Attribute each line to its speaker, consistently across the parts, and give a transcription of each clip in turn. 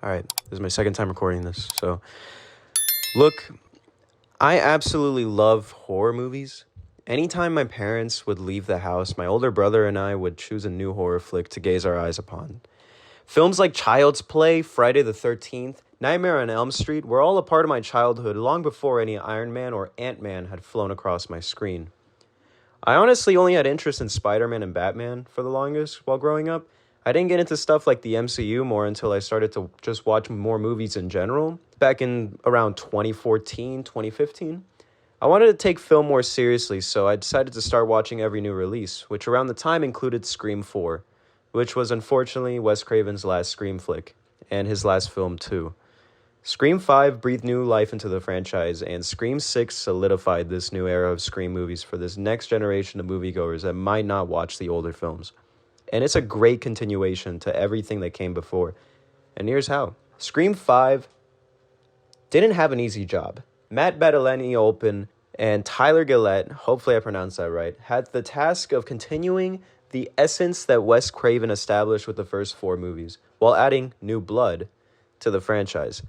Speaker 1: Alright, this is my second time recording this, so... Look, I absolutely love horror movies. Anytime my parents would leave the house, my older brother and I would choose a new horror flick to gaze our eyes upon. Films like Child's Play, Friday the 13th, Nightmare on Elm Street were all a part of my childhood long before any Iron Man or Ant-Man had flown across my screen. I honestly only had interest in Spider-Man and Batman for the longest while growing up. I didn't get into stuff like the MCU more until I started to just watch more movies in general, back in around 2014, 2015. I wanted to take film more seriously, so I decided to start watching every new release, which around the time included Scream 4, which was unfortunately Wes Craven's last Scream flick, and his last film too. Scream 5 breathed new life into the franchise, and Scream 6 solidified this new era of Scream movies for this next generation of moviegoers that might not watch the older films. And it's a great continuation to everything that came before. And here's how. Scream 5 didn't have an easy job. Matt bettinelli-olpin and Tyler Gillette, hopefully I pronounced that right, had the task of continuing the essence that Wes Craven established with the first 4 movies, while adding new blood to the franchise.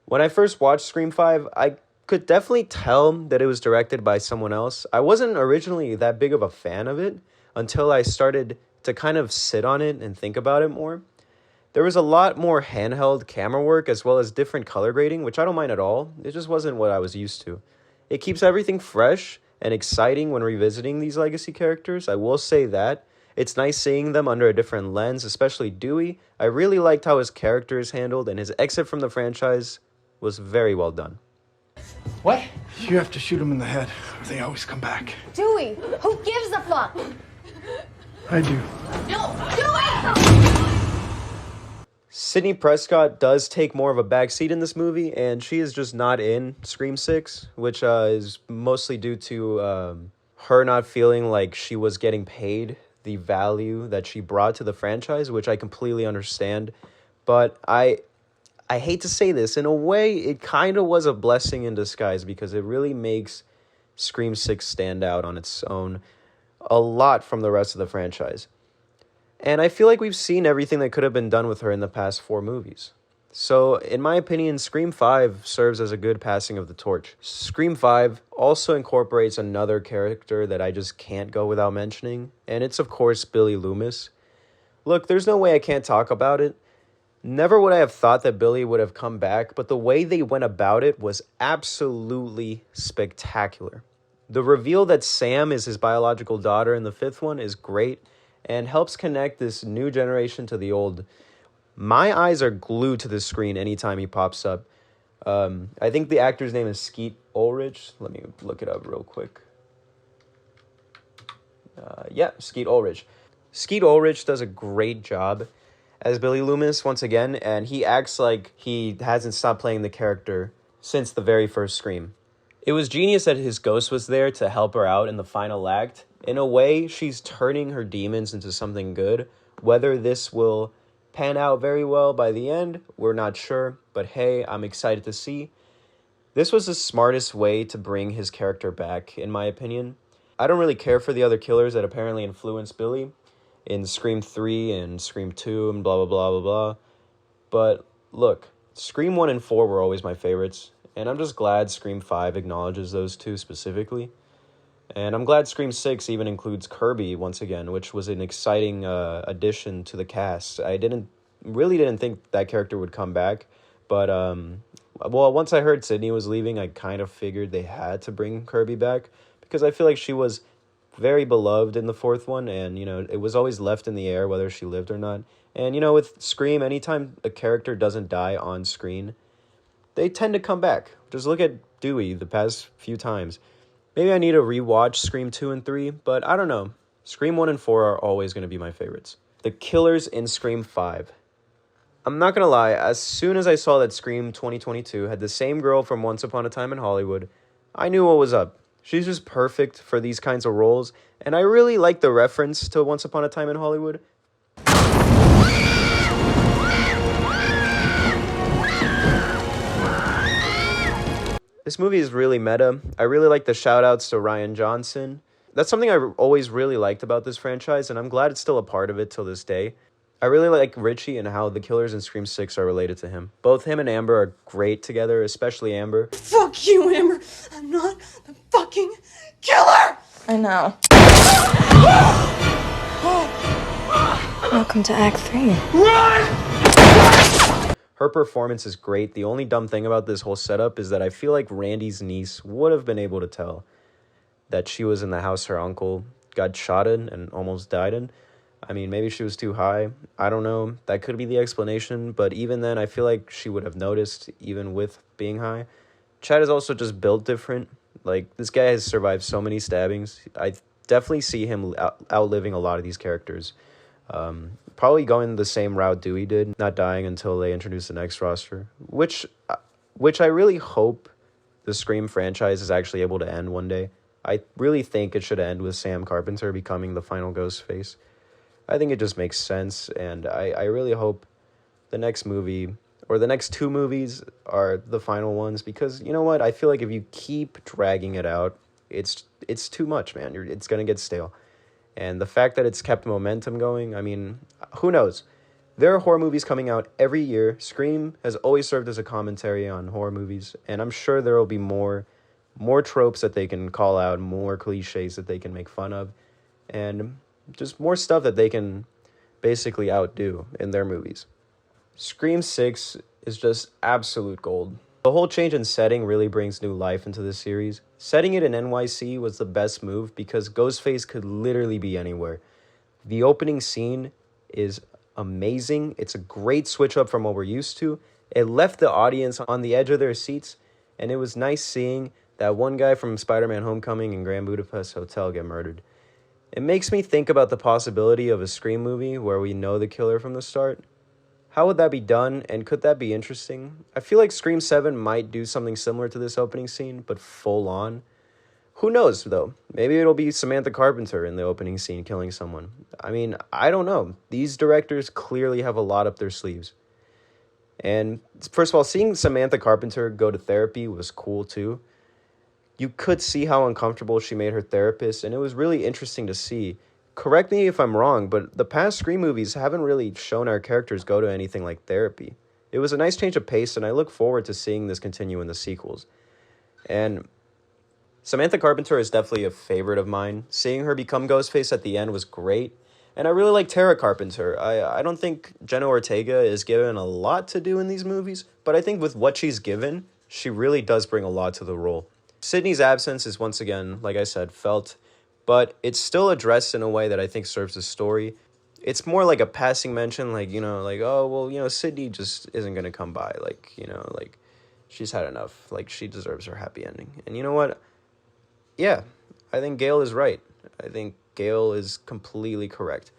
Speaker 1: When I first watched Scream 5, I could definitely tell that it was directed by someone else. I wasn't originally that big of a fan of it until I started to kind of sit on it and think about it more. There was a lot more handheld camera work as well as different color grading, which I don't mind at all. It just wasn't what I was used to. It keeps everything fresh and exciting when revisiting these legacy characters. I will say that. It's nice seeing them under a different lens, especially Dewey. I really liked how his character is handled, and his exit from the franchise was very well done.
Speaker 2: What? You have to shoot them in the head, or they always come back.
Speaker 3: Dewey, who gives a fuck?
Speaker 2: I do.
Speaker 3: No, Dewey!
Speaker 1: Sidney Prescott does take more of a backseat in this movie, and she is just not in Scream 6, which is mostly due to her not feeling like she was getting paid the value that she brought to the franchise, which I completely understand. But I hate to say this, in a way, it kind of was a blessing in disguise because it really makes Scream 6 stand out on its own a lot from the rest of the franchise. And I feel like we've seen everything that could have been done with her in the past 4 movies. So, in my opinion, Scream 5 serves as a good passing of the torch. Scream 5 also incorporates another character that I just can't go without mentioning, and it's of course Billy Loomis. Look, there's no way I can't talk about it. Never would I have thought that Billy would have come back, but the way they went about it was absolutely spectacular. The reveal that Sam is his biological daughter in the 5th one is great and helps connect this new generation to the old. My eyes are glued to the screen anytime he pops up. I think the actor's name is Skeet Ulrich. Let me look it up real quick. Skeet Ulrich. Skeet Ulrich does a great job as Billy Loomis once again, and he acts like he hasn't stopped playing the character since the very first Scream. It was genius that his ghost was there to help her out in the final act. In a way, she's turning her demons into something good. Whether this will pan out very well by the end, we're not sure, but hey, I'm excited to see. This was the smartest way to bring his character back, in my opinion. I don't really care for the other killers that apparently influenced Billy in Scream 3 and Scream 2 and blah, blah, blah, blah, blah. But look, Scream 1 and 4 were always my favorites, and I'm just glad Scream 5 acknowledges those two specifically. And I'm glad Scream 6 even includes Kirby once again, which was an exciting addition to the cast. I really didn't think that character would come back, but once I heard Sydney was leaving, I kind of figured they had to bring Kirby back because I feel like she was very beloved in the 4th one, and it was always left in the air whether she lived or not. And with Scream, anytime a character doesn't die on screen, they tend to come back. Just look at Dewey the past few times. Maybe I need to rewatch Scream 2 and 3, but I don't know. Scream 1 and 4 are always going to be my favorites. The killers in Scream 5. I'm not going to lie, as soon as I saw that Scream 2022 had the same girl from Once Upon a Time in Hollywood, I knew what was up. She's just perfect for these kinds of roles, and I really like the reference to Once Upon a Time in Hollywood. This movie is really meta. I really like the shout-outs to Rian Johnson. That's something I always really liked about this franchise, and I'm glad it's still a part of it till this day. I really like Richie and how the killers in Scream 6 are related to him. Both him and Amber are great together, especially Amber.
Speaker 4: Fuck you, Amber. I'm not the fucking killer!
Speaker 5: I know. Welcome to Act 3.
Speaker 1: Her performance is great. The only dumb thing about this whole setup is that I feel like Randy's niece would have been able to tell that she was in the house her uncle got shot in and almost died in. I mean, maybe she was too high. I don't know. That could be the explanation. But even then, I feel like she would have noticed, even with being high. Chad is also just built different. Like, this guy has survived so many stabbings. I definitely see him outliving a lot of these characters. Probably going the same route Dewey did, not dying until they introduce the next roster, which I really hope the Scream franchise is actually able to end one day. I really think it should end with Sam Carpenter becoming the final Ghostface. I think it just makes sense, and I really hope the next movie, or the next two movies, are the final ones, because, you know what, I feel like if you keep dragging it out, it's too much, man. It's going to get stale. And the fact that it's kept momentum going, I mean, who knows? There are horror movies coming out every year. Scream has always served as a commentary on horror movies, and I'm sure there will be more tropes that they can call out, more cliches that they can make fun of, and just more stuff that they can basically outdo in their movies. Scream 6 is just absolute gold. The whole change in setting really brings new life into this series. Setting it in NYC was the best move because Ghostface could literally be anywhere. The opening scene is amazing. It's a great switch up from what we're used to. It left the audience on the edge of their seats, and it was nice seeing that one guy from Spider-Man Homecoming and Grand Budapest Hotel get murdered. It makes me think about the possibility of a Scream movie where we know the killer from the start. How would that be done, and could that be interesting? I feel like Scream 7 might do something similar to this opening scene, but full on. Who knows, though? Maybe it'll be Samantha Carpenter in the opening scene killing someone. I mean, I don't know. These directors clearly have a lot up their sleeves. And first of all, seeing Samantha Carpenter go to therapy was cool, too. You could see how uncomfortable she made her therapist, and it was really interesting to see. Correct me if I'm wrong, but the past Scream movies haven't really shown our characters go to anything like therapy. It was a nice change of pace, and I look forward to seeing this continue in the sequels. And Samantha Carpenter is definitely a favorite of mine. Seeing her become Ghostface at the end was great. And I really like Tara Carpenter. I don't think Jenna Ortega is given a lot to do in these movies, but I think with what she's given, she really does bring a lot to the role. Sydney's absence is once again, like I said, felt, but it's still addressed in a way that I think serves the story. It's more like a passing mention, like, oh, well, Sydney just isn't going to come by. Like, she's had enough. Like, she deserves her happy ending. And you know what? Yeah, I think Gail is right. I think Gail is completely correct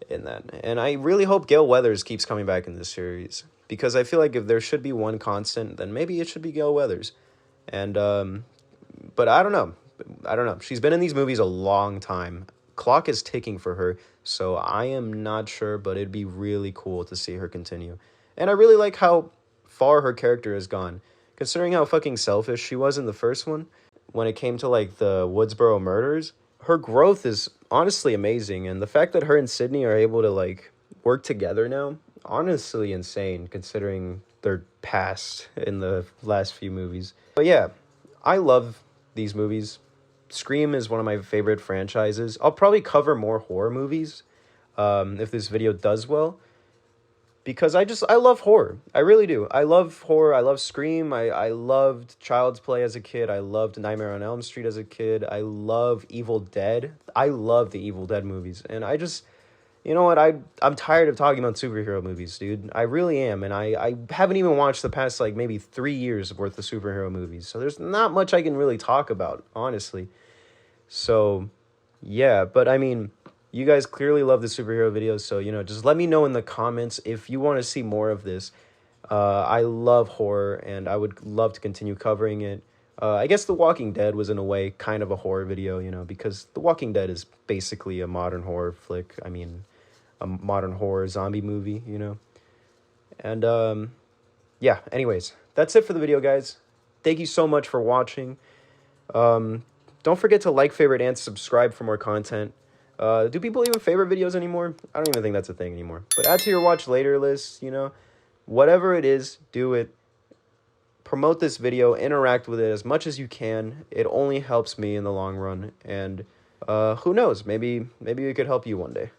Speaker 1: in that. And I really hope Gail Weathers keeps coming back in this series, because I feel like if there should be one constant, then maybe it should be Gail Weathers. And, but I don't know. She's been in these movies a long time. Clock is ticking for her, so I am not sure, but it'd be really cool to see her continue. And I really like how far her character has gone, considering how fucking selfish she was in the first one. When it came to, like, the Woodsboro murders, her growth is honestly amazing, and the fact that her and Sydney are able to, like, work together now, honestly insane, considering their past in the last few movies. But yeah, I love these movies. Scream is one of my favorite franchises. I'll probably cover more horror movies if this video does well, because I love horror. I really do. I love horror. I love Scream. I loved Child's Play as a kid. I loved Nightmare on Elm Street as a kid. I love Evil Dead. I love the Evil Dead movies. And I just, you know what? I'm tired of talking about superhero movies, dude. I really am. And I haven't even watched the past, like, maybe 3 years worth of superhero movies. So there's not much I can really talk about, honestly. So, yeah. But, I mean, you guys clearly love the superhero videos, so, just let me know in the comments if you want to see more of this. I love horror, and I would love to continue covering it. I guess The Walking Dead was, in a way, kind of a horror video, because The Walking Dead is basically a modern horror flick. I mean, a modern horror zombie movie, And, yeah, anyways, that's it for the video, guys. Thank you so much for watching. Don't forget to like, favorite, and subscribe for more content. Do people even favorite videos anymore? I don't even think that's a thing anymore. But add to your watch later list, you know. Whatever it is, do it. Promote this video, interact with it as much as you can. It only helps me in the long run. And who knows, maybe it could help you one day.